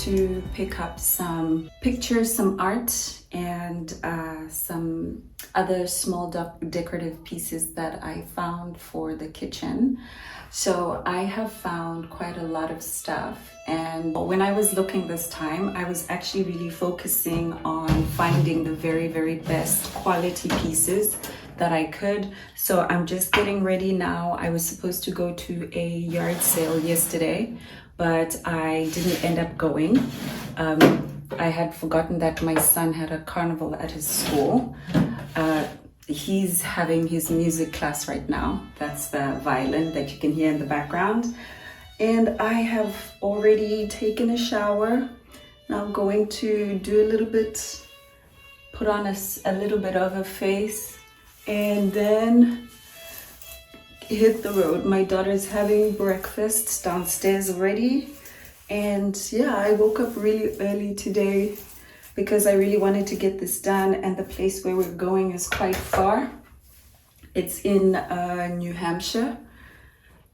to pick up some pictures, some art, and some other small decorative pieces that I found for the kitchen. So I have found quite a lot of stuff, and when I was looking this time, I was actually really focusing on finding the very, very best quality pieces that I could. So I'm just getting ready now. I was supposed to go to a yard sale yesterday, but I didn't end up going. I had forgotten that my son had a carnival at his school. He's having his music class right now. That's the violin that you can hear in the background. And I have already taken a shower. Now I'm going to do a little bit, put on a little bit of a face, and then hit the road. My daughter's having breakfast downstairs already. And yeah, I woke up really early today because I really wanted to get this done, and the place where we're going is quite far. It's in New Hampshire.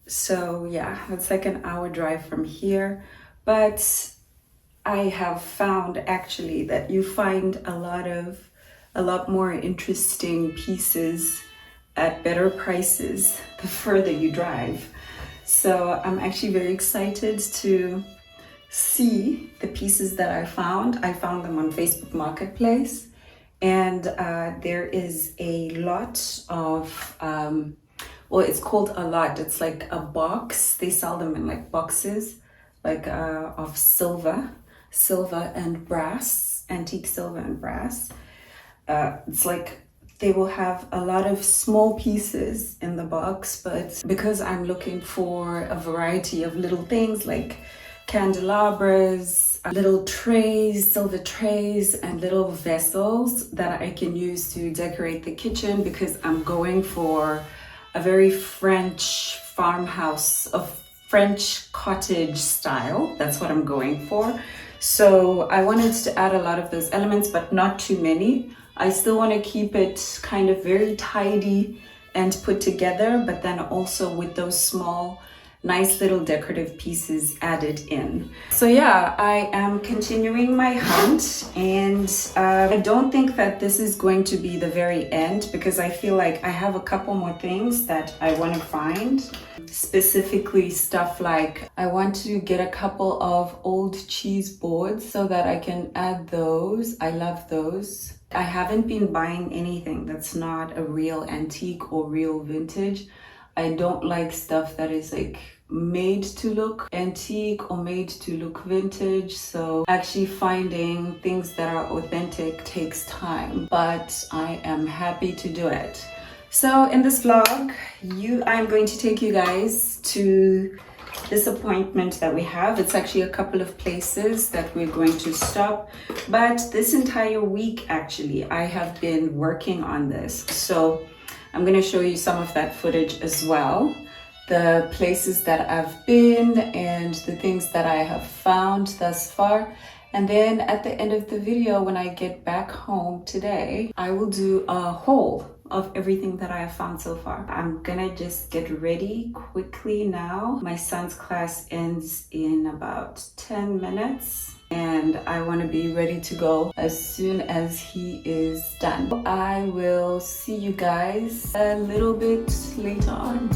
So yeah, it's like an hour drive from here. But I have found actually that you find a lot more interesting pieces at better prices the further you drive. So I'm actually very excited to see the pieces that I found. I found them on Facebook Marketplace, and there is a lot of well, it's called a lot. It's like a box. They sell them in like boxes, like of silver and brass, antique silver and brass. It's like they will have a lot of small pieces in the box, but because I'm looking for a variety of little things like candelabras, little trays, silver trays, and little vessels that I can use to decorate the kitchen, because I'm going for a very French farmhouse, a French cottage style. That's what I'm going for. So I wanted to add a lot of those elements, but not too many. I still want to keep it kind of very tidy and put together, but then also with those small, nice little decorative pieces added in. So yeah, I am continuing my hunt, and I don't think that this is going to be the very end, because I feel like I have a couple more things that I want to find. Specifically stuff like I want to get a couple of old cheese boards so that I can add those. I love those. I haven't been buying anything that's not a real antique or real vintage. I don't like stuff that is like made to look antique or made to look vintage. So actually finding things that are authentic takes time, but I am happy to do it. So in this vlog, I'm going to take you guys to this appointment that we have. It's actually a couple of places that we're going to stop, but this entire week actually I have been working on this. So I'm going to show you some of that footage as well, the places that I've been and the things that I have found thus far. And then at the end of the video, when I get back home today, I will do a haul of everything that I have found so far. I'm gonna just get ready quickly now. My son's class ends in about 10 minutes. And I want to be ready to go as soon as he is done. I will see you guys a little bit later on.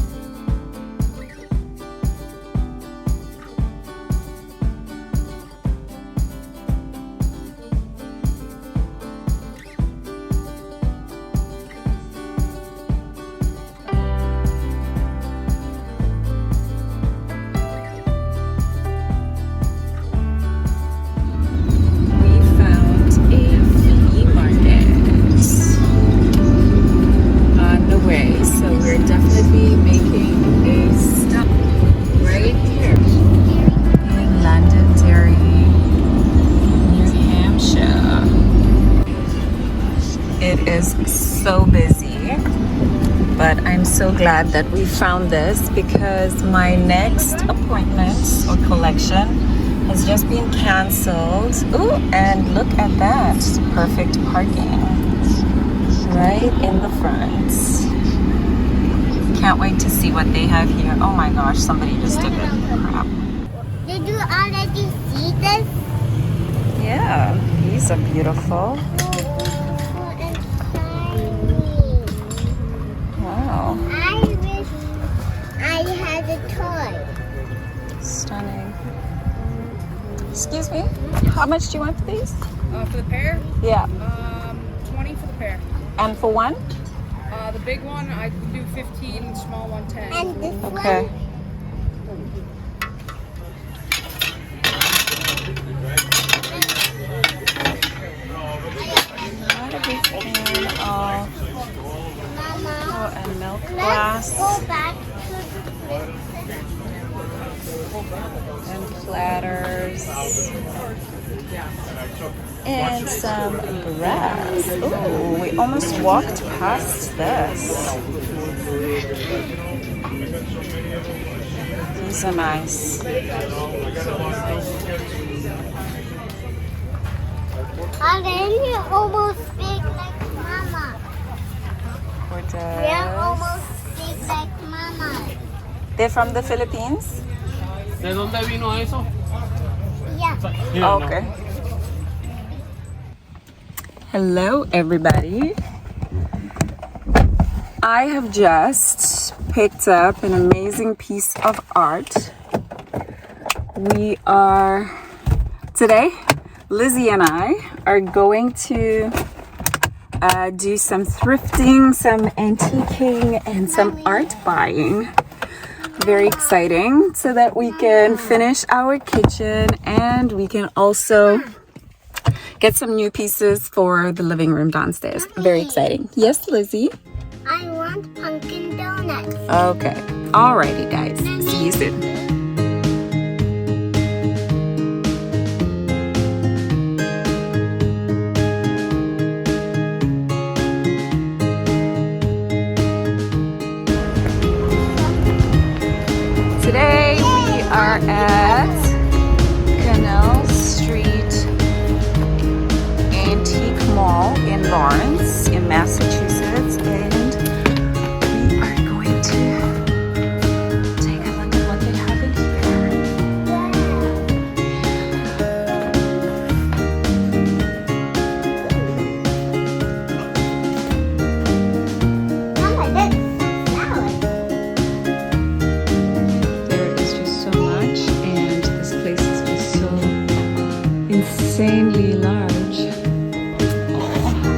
So busy, but I'm so glad that we found this, because my next appointment or collection has just been cancelled. Ooh, and look at that, perfect parking right in the front. Can't wait to see what they have here. Oh my gosh, somebody just took it. Crap. Did you already see this? These are beautiful. Wow. I wish I had a toy. Stunning. Excuse me? How much do you want for these? For the pair? Yeah. 20 for the pair. And for one? The big one, I can do 15, the small one, 10. And this Okay. one? Oh, and milk Let's glass go back to the and platters and some grass. Oh, we almost walked past this. These are nice. Are they almost big like Mama? They're almost big like Mama. They're from the Philippines? ¿De dónde vino eso? Yeah. Okay. Hello, everybody. I have just picked up an amazing piece of art. Today, Lizzie and I are going to do some thrifting, some antiquing, and some art buying. Very exciting, so that we can finish our kitchen and we can also get some new pieces for the living room downstairs. Very exciting. Yes, Lizzie? I want pumpkin donuts. Okay. Alrighty, guys. See you soon. Today we are at Canal Street Antique Mall in Lawrence, in Massachusetts, and we are going to take a look at what they have in Mama, that's salad. There is just so much, and this place is just so insanely large.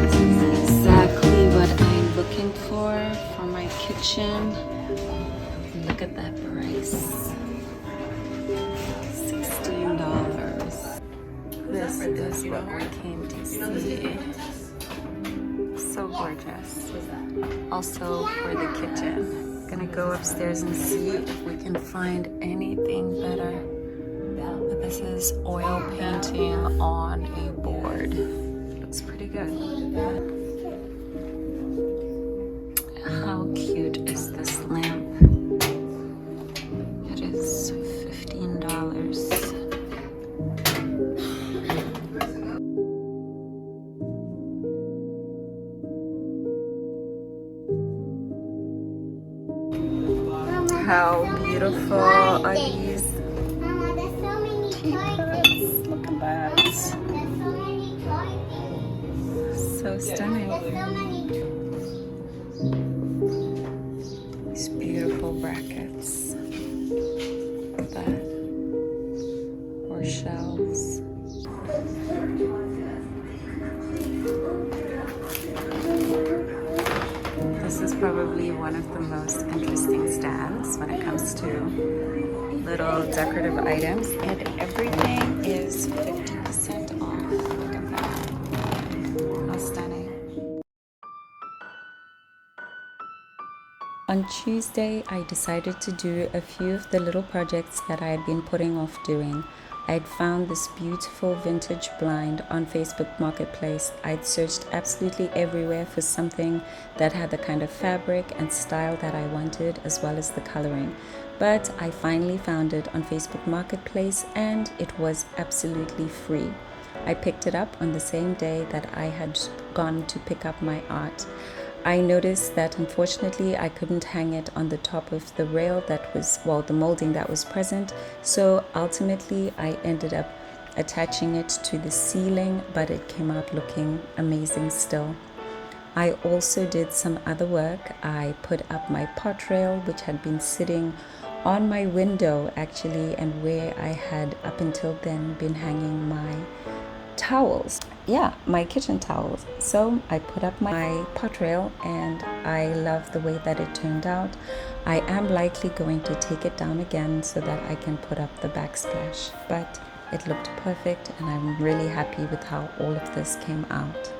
This is exactly what I'm looking for my kitchen. Look at that price. $16. This is what we came to see. So gorgeous. Also for the kitchen. Gonna go upstairs and see if we can find anything better. But this is oil painting on a board. Looks pretty good. How cute is this lamp? It is $15. How beautiful are these Mama, there's so many toys. Look at that. There's so many toys. So stunning. There's so many These beautiful brackets. Look at that. Or shelves. This is probably one of the most interesting stands when it comes to little decorative items, and everything is 50% off. Look at that. How stunning. On Tuesday, I decided to do a few of the little projects that I had been putting off doing. I'd found this beautiful vintage blind on Facebook Marketplace. I'd searched absolutely everywhere for something that had the kind of fabric and style that I wanted, as well as the coloring. But I finally found it on Facebook Marketplace, and it was absolutely free. I picked it up on the same day that I had gone to pick up my art. I noticed that unfortunately I couldn't hang it on the top of the rail that was, well, the molding that was present. So ultimately I ended up attaching it to the ceiling, but it came out looking amazing still. I also did some other work. I put up my pot rail, which had been sitting on my window actually, and where I had up until then been hanging my towels. Yeah, my kitchen towels. So I put up my pot rail and I love the way that it turned out. I am likely going to take it down again so that I can put up the backsplash, but it looked perfect and I'm really happy with how all of this came out.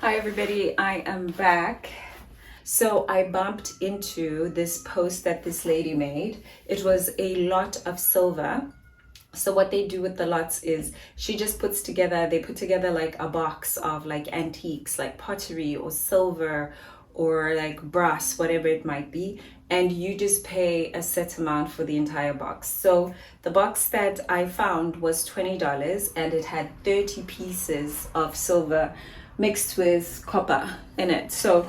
Hi everybody, I am back. So I bumped into this post that this lady made. It was a lot of silver. So what they do with the lots is they put together like a box of like antiques, like pottery or silver or like brass, whatever it might be. And you just pay a set amount for the entire box. So the box that I found was $20 and it had 30 pieces of silver mixed with copper in it. So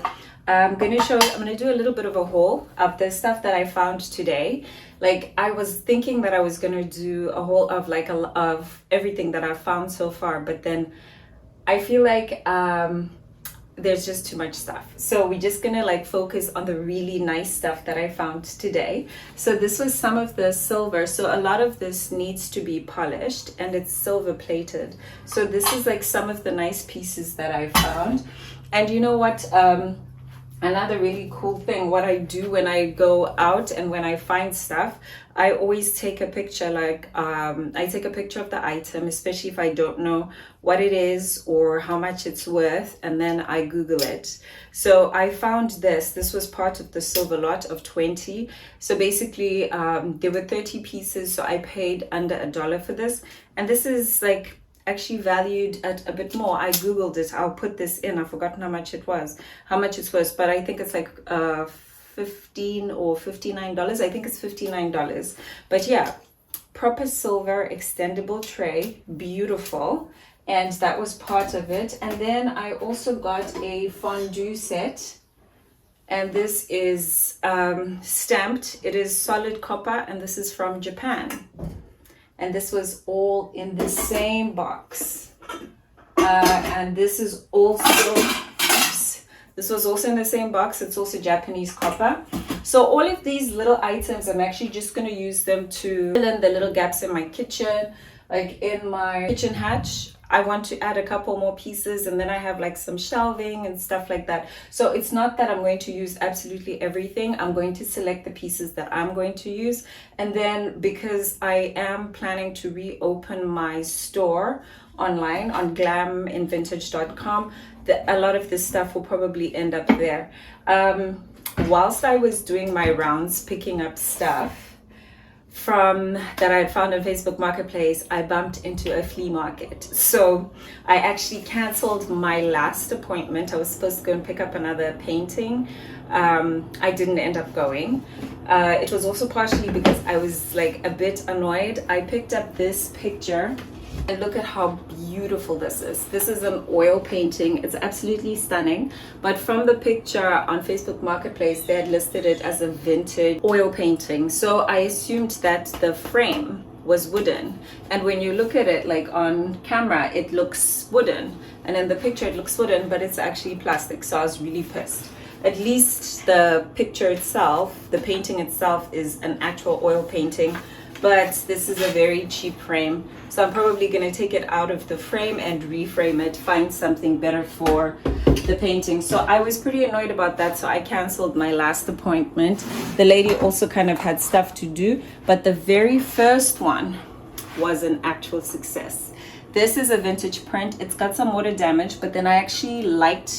I'm going to do a little bit of a haul of the stuff that I found today. Like I was thinking that I was going to do a haul of of everything that I've found so far, but then I feel like there's just too much stuff. So we're just gonna like focus on the really nice stuff that I found today. So this was some of the silver. So a lot of this needs to be polished and it's silver plated. So this is like some of the nice pieces that I found. And you know what? Another really cool thing, what I do when I go out and when I find stuff, I always take a picture. I take a picture of the item, especially if I don't know what it is or how much it's worth, and then I Google it. So I found this was part of the silver lot of 20. So basically there were 30 pieces, so I paid under $1 for this. And this is like actually valued at a bit more. I Googled it. I'll put this in. I've forgotten how much it's worth, but I think it's like $15 or $59. I think it's $59. But yeah, proper silver extendable tray, beautiful. And that was part of it. And then I also got a fondue set. And this is stamped. It is solid copper, and this is from Japan. And this was all in the same box. And this is also, this was also in the same box. It's also Japanese copper. So all of these little items, I'm actually just going to use them to fill in the little gaps in my kitchen. Like in my kitchen hatch, I want to add a couple more pieces, and then I have like some shelving and stuff like that. So it's not that I'm going to use absolutely everything. I'm going to select the pieces that I'm going to use. And then because I am planning to reopen my store online on glaminvintage.com, a lot of this stuff will probably end up there. Whilst I was doing my rounds picking up stuff that I had found on Facebook Marketplace, I bumped into a flea market. So I actually canceled my last appointment. I was supposed to go and pick up another painting. I didn't end up going. It was also partially because I was like a bit annoyed. I picked up this picture and look at how beautiful this is. This is an oil painting. It's absolutely stunning. But from the picture on Facebook Marketplace, they had listed it as a vintage oil painting. So I assumed that the frame was wooden. And when you look at it like on camera, it looks wooden. And in the picture it looks wooden, but it's actually plastic. So I was really pissed. At least the picture itself, the painting itself is an actual oil painting. But this is a very cheap frame. So I'm probably going to take it out of the frame and reframe it, find something better for the painting. So I was pretty annoyed about that, so I canceled my last appointment. The lady also kind of had stuff to do, but the very first one was an actual success. This is a vintage print. It's got some water damage, but then I actually like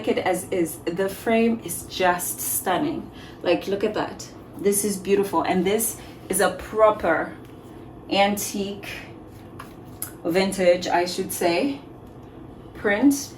it as is. The frame is just stunning. Like, look at that. This is beautiful. And this is a proper antique, vintage, I should say, print.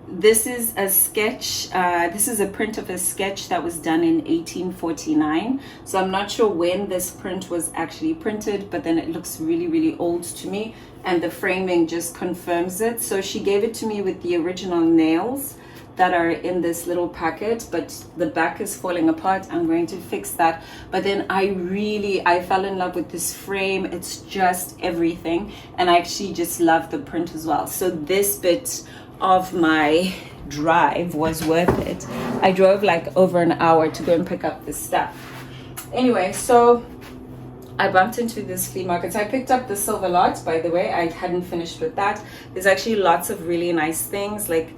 This is a sketch. This is a print of a sketch that was done in 1849. So I'm not sure when this print was actually printed, but then it looks really, really old to me. And the framing just confirms it. So she gave it to me with the original nails that are in this little packet, but the back is falling apart. I'm going to fix that. But then I fell in love with this frame. It's just everything. And I actually just love the print as well. So this bit of my drive was worth it. I drove like over an hour to go and pick up this stuff. Anyway, so I bumped into this flea market. So I picked up the silver lot, by the way. I hadn't finished with that. There's actually lots of really nice things, like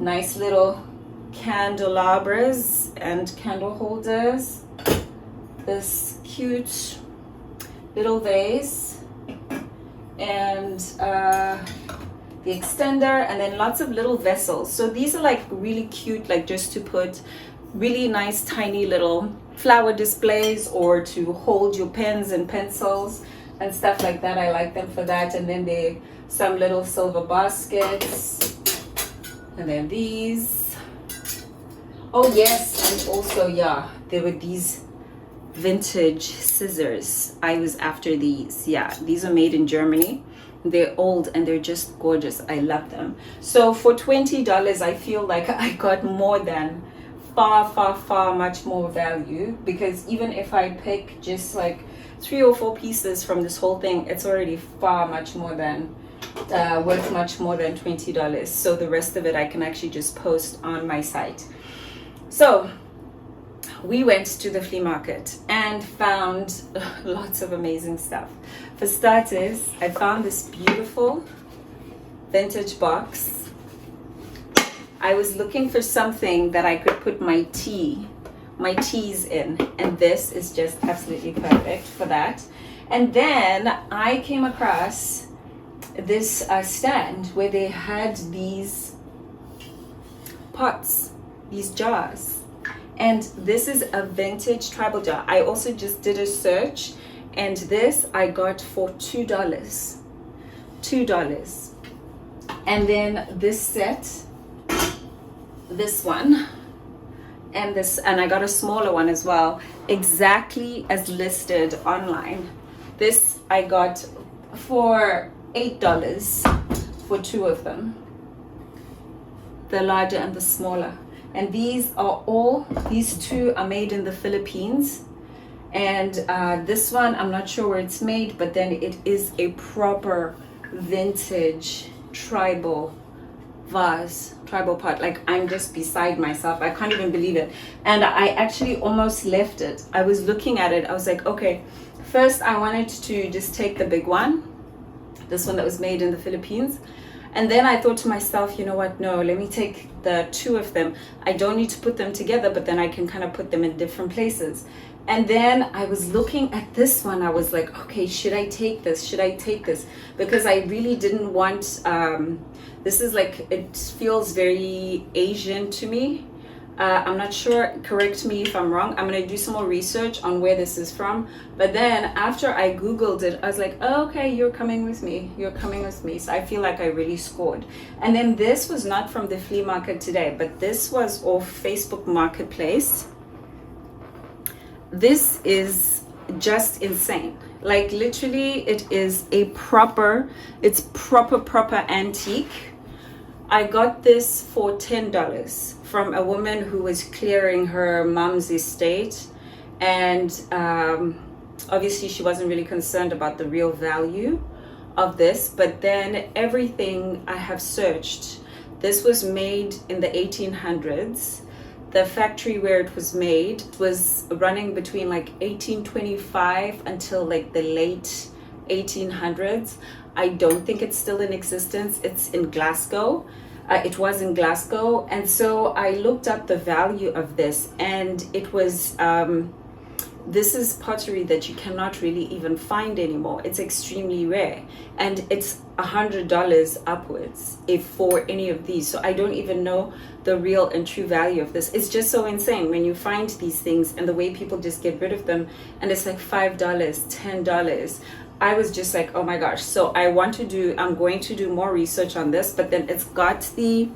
nice little candelabras and candle holders. This cute little vase and the extender, and then lots of little vessels. So these are like really cute, like just to put really nice tiny little flower displays or to hold your pens and pencils and stuff like that. I like them for that. And then there some little silver baskets, and then these. Oh yes, and also, yeah, there were these vintage scissors. I was after these. Yeah, these are made in Germany. They're old and they're just gorgeous. I love them. So for $20, I feel like I got more than far much more value, because even if I pick just like 3 or 4 pieces from this whole thing, it's already far much more than worth much more than $20. So the rest of it I can actually just post on my site. So we went to the flea market and found lots of amazing stuff. For starters, I found this beautiful vintage box. I was looking for something that I could put my teas in, and this is just absolutely perfect for that. And then I came across this stand where they had these pots, these jars. And this is a vintage tribal jar. I also just did a search, and this I got for $2. And then this set, this one, and this, and I got a smaller one as well, exactly as listed online. This I got for $8 for 2 of them, the larger and the smaller. And these 2 are made in the Philippines. And this one, I'm not sure where it's made, but then it is a proper vintage tribal vase, tribal pot. Like, I'm just beside myself. I can't even believe it. And I actually almost left it. I was looking at it. I was like, okay, first I wanted to just take the big one, this one that was made in the Philippines. And then I thought to myself, you know what, no, let me take the 2 of them. I don't need to put them together, but then I can kind of put them in different places. And then I was looking at this one. I was like, okay, should I take this? Should I take this? Because I really didn't want, this is like, it feels very Asian to me. I'm not sure, correct me if I'm wrong. I'm gonna do some more research on where this is from. But then after I Googled it, I was like, oh, okay, you're coming with me. You're coming with me. So I feel like I really scored. And then this was not from the flea market today, but this was off Facebook Marketplace. This is just insane. Like, literally, it is a proper, it's proper antique. I got this for $10 from a woman who was clearing her mom's estate, and obviously she wasn't really concerned about the real value of this. But then everything I have searched, this was made in the 1800s. The factory where it was made was running between like 1825 until like the late 1800s. I don't think it's still in existence. It's in Glasgow. It was in Glasgow. And so I looked up the value of this, and it was this is pottery that you cannot really even find anymore. It's extremely rare, and it's $100 upwards if for any of these. So I don't even know the real and true value of this. It's just so insane when you find these things and the way people just get rid of them, and it's like $5, $10. I was just like, oh my gosh. So I'm going to do more research on this, but then it's got the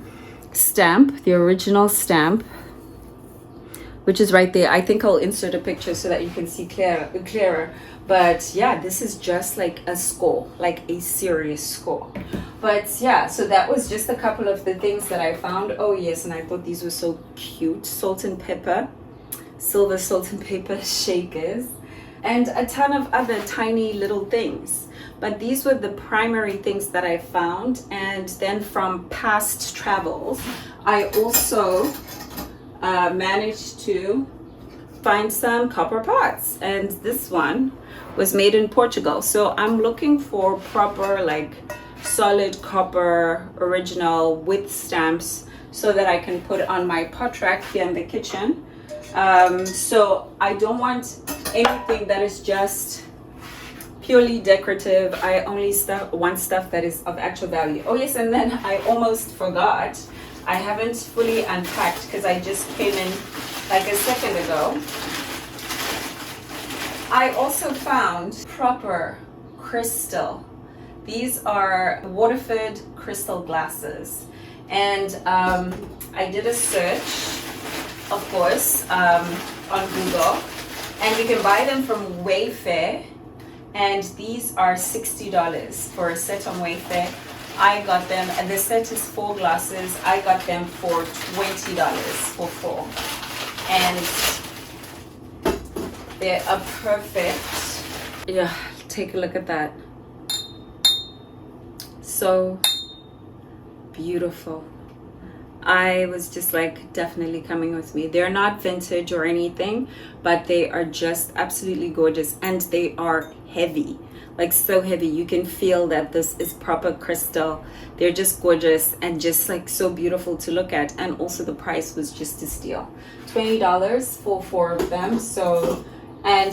stamp, the original stamp, which is right there. I think I'll insert a picture so that you can see clearer. But yeah, this is just like a score, like a serious score. But yeah, so that was just a couple of the things that I found. Oh yes, and I thought these were so cute. Salt and pepper, silver salt and pepper shakers, and a ton of other tiny little things. But these were the primary things that I found. And then from past travels, I also managed to find some copper pots, and this one was made in Portugal. So I'm looking for proper, like, solid copper original with stamps so that I can put on my pot rack here in the kitchen. So I don't want anything that is just purely decorative. I only want stuff that is of actual value. Oh yes, and then I almost forgot, I haven't fully unpacked because I just came in like a second ago. I also found proper crystal. These are Waterford crystal glasses, and I did a search, of course, on Google, and you can buy them from Wayfair, and these are $60 for a set on Wayfair. I got them, and the set is 4 glasses. I got them for $20 for 4, and they are perfect. Yeah, take a look at that. So beautiful. I was just like, definitely coming with me. They're not vintage or anything, but they are just absolutely gorgeous, and they are heavy, like so heavy. You can feel that this is proper crystal. They're just gorgeous and just like so beautiful to look at. And also the price was just a steal, $20 for 4 of them. So, and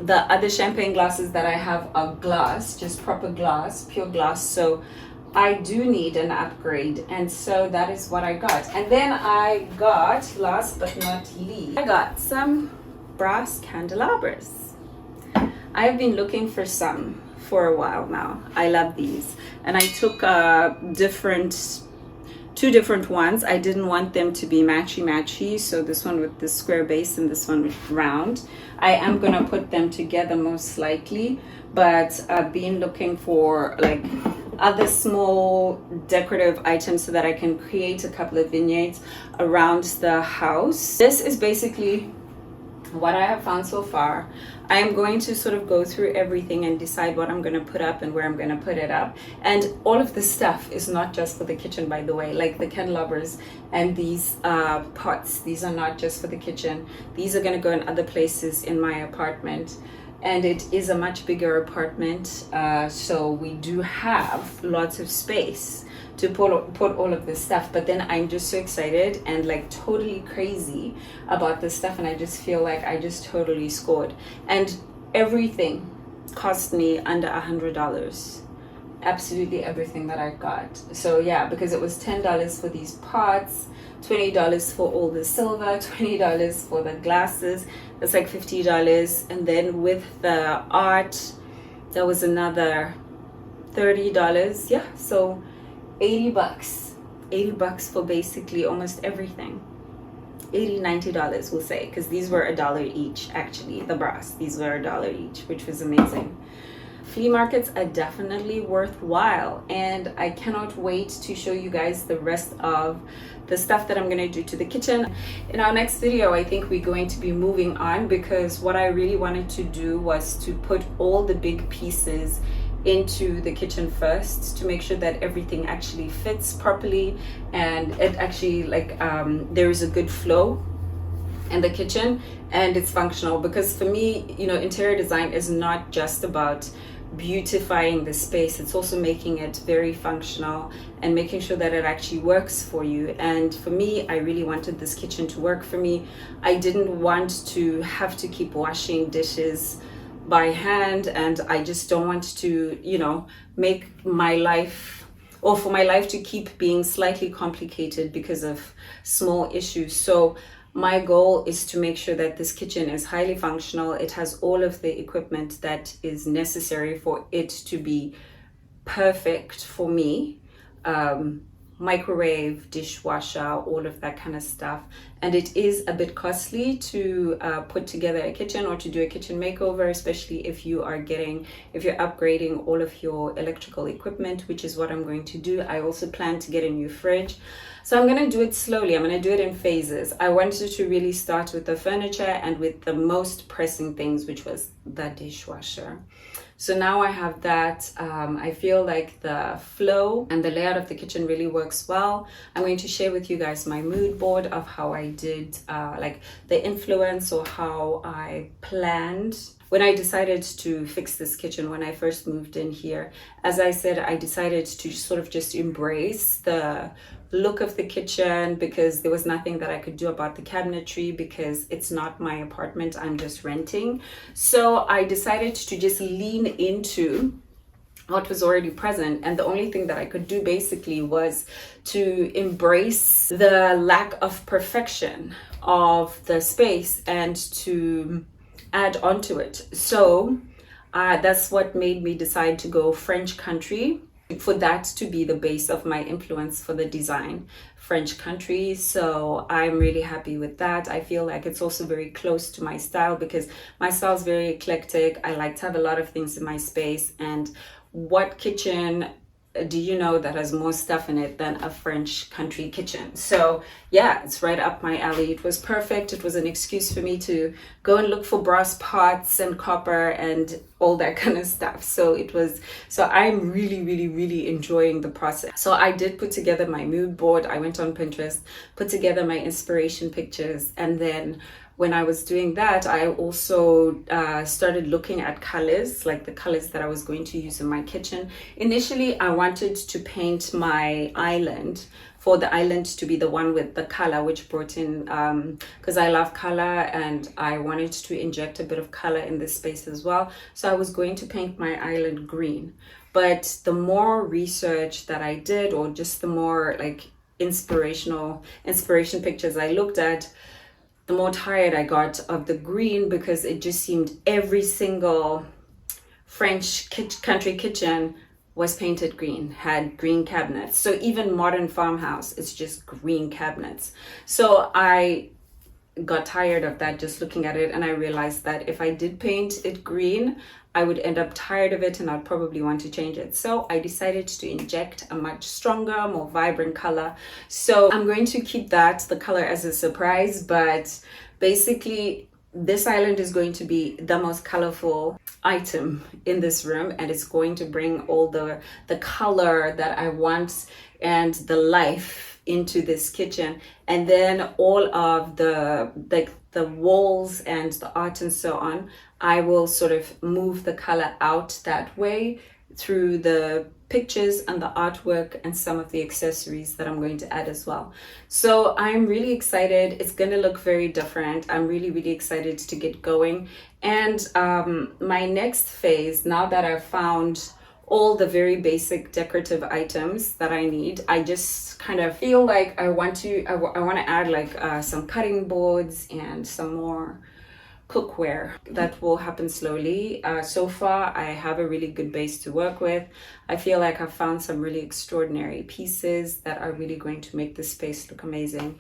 the other champagne glasses that I have are glass, just proper glass, pure glass. So I do need an upgrade, and so that is what I got. And then I got, last but not least, I got some brass candelabras. I've been looking for some for a while now. I love these, and I took two different ones. I didn't want them to be matchy, so this one with the square base and this one with round. I am gonna put them together most likely, but I've been looking for like other small decorative items so that I can create a couple of vignettes around the house. This is basically what I have found so far. I am going to sort of go through everything and decide what I'm going to put up and where I'm going to put it up. And all of this stuff is not just for the kitchen, by the way, like the candelabras and these pots. These are not just for the kitchen. These are going to go in other places in my apartment. And it is a much bigger apartment, so we do have lots of space to put all of this stuff. But then I'm just so excited and like totally crazy about this stuff, and I just feel like I just totally scored. And everything cost me under $100, absolutely everything that I got. So yeah, because it was $10 for these pots, $20 for all the silver, $20 for the glasses. That's like $50. And then with the art, there was another $30. Yeah, so $80 for basically almost everything. $90 we'll say, because these were $1 each. Actually, the brass, these were $1 each, which was amazing. Flea markets are definitely worthwhile, and I cannot wait to show you guys the rest of the stuff that I'm going to do to the kitchen. In our next video, I think we're going to be moving on, because what I really wanted to do was to put all the big pieces into the kitchen first to make sure that everything actually fits properly, and it actually like there is a good flow in the kitchen and it's functional. Because for me, you know, interior design is not just about beautifying the space, it's also making it very functional and making sure that it actually works for you. And for me, I really wanted this kitchen to work for me. I didn't want to have to keep washing dishes by hand, and I just don't want to, you know, make my life, or for my life to keep being slightly complicated because of small issues. So my goal is to make sure that this kitchen is highly functional. It has all of the equipment that is necessary for it to be perfect for me. Microwave, dishwasher, all of that kind of stuff. And it is a bit costly to put together a kitchen or to do a kitchen makeover, especially if you're upgrading all of your electrical equipment, which is what I'm going to do. I also plan to get a new fridge. So I'm going to do it slowly. I'm going to do it in phases. I wanted to really start with the furniture and with the most pressing things, which was the dishwasher. So now I have that. I feel like the flow and the layout of the kitchen really works well. I'm going to share with you guys my mood board of how I did, like the influence or how I planned when I decided to fix this kitchen. When I first moved in here, as I said, I decided to sort of just embrace the look of the kitchen, because there was nothing that I could do about the cabinetry, because it's not my apartment, I'm just renting. So I decided to just lean into what was already present, and the only thing that I could do basically was to embrace the lack of perfection of the space and to add onto it. So that's what made me decide to go French country, for that to be the base of my influence for the design, French country. So I'm really happy with that. I feel like it's also very close to my style, because my style is very eclectic. I like to have a lot of things in my space, and what kitchen do you know that has more stuff in it than a French country kitchen? So yeah, it's right up my alley. It was perfect. It was an excuse for me to go and look for brass pots and copper and all that kind of stuff. So I'm really enjoying the process. So I did put together my mood board. I went on Pinterest, put together my inspiration pictures, and then when I was doing that, I also started looking at colors, like the colors that I was going to use in my kitchen. Initially, I wanted to paint my island, for the island to be the one with the color, which brought in, because I love color and I wanted to inject a bit of color in this space as well. So I was going to paint my island green. But the more research that I did, or just the more like inspiration pictures I looked at, the more tired I got of the green, because it just seemed every single French country kitchen was painted green, had green cabinets. So even modern farmhouse, it's just green cabinets. So I got tired of that, just looking at it, and I realized that if I did paint it green, I would end up tired of it and I'd probably want to change it. So I decided to inject a much stronger, more vibrant color. So I'm going to keep the color as a surprise, but basically this island is going to be the most colorful item in this room, and it's going to bring all the color that I want and the life into this kitchen. And then all of the walls and the art and so on, I will sort of move the color out that way through the pictures and the artwork and some of the accessories that I'm going to add as well. So I'm really excited. It's going to look very different. I'm really excited to get going. And my next phase, now that I've found all the very basic decorative items that I need, I just kind of feel like I want to add like some cutting boards and some more cookware. That will happen slowly. So far I have a really good base to work with. I feel like I've found some really extraordinary pieces that are really going to make this space look amazing.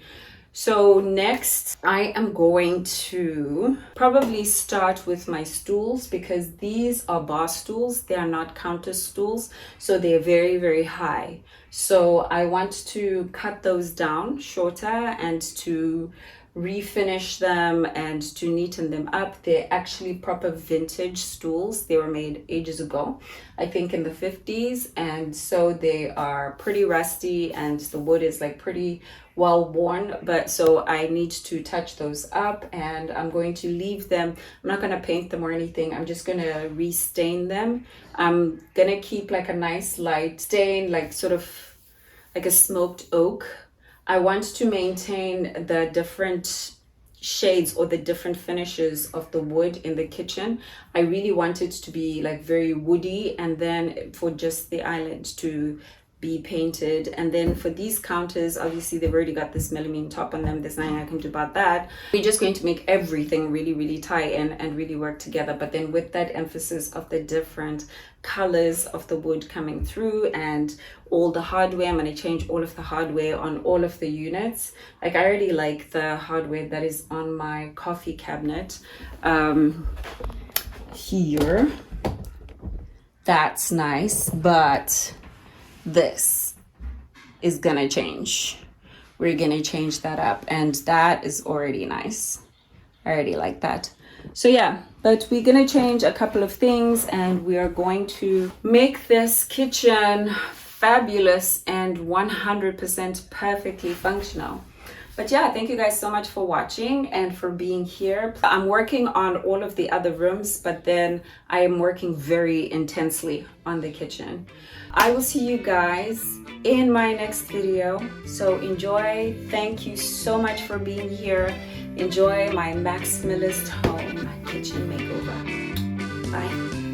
So next I am going to probably start with my stools, because these are bar stools. They are not counter stools, so they're very high. So I want to cut those down shorter and to refinish them and to neaten them up. They're actually proper vintage stools. They were made ages ago, I think in the 50s, and so they are pretty rusty and the wood is like pretty well worn, but so I need to touch those up, and I'm going to leave them. I'm not going to paint them or anything. I'm just going to restain them. I'm going to keep like a nice light stain, like sort of like a smoked oak. I want to maintain the different shades or the different finishes of the wood in the kitchen. I really want it to be like very woody, and then for just the island to be painted. And then for these counters, obviously they've already got this melamine top on them. There's nothing I can do about that. We're just going to make everything really, really tie in and really work together. But then with that emphasis of the different colors of the wood coming through and all the hardware, I'm going to change all of the hardware on all of the units. Like I already like the hardware that is on my coffee cabinet here. That's nice, but this is gonna change. We're gonna change that up, and that is already nice. I already like that. So yeah, but we're gonna change a couple of things, and we are going to make this kitchen fabulous and 100% perfectly functional. But yeah, thank you guys so much for watching and for being here. I'm working on all of the other rooms, but then I am working very intensely on the kitchen. I will see you guys in my next video. So enjoy. Thank you so much for being here. Enjoy my Maximalist home kitchen makeover. Bye.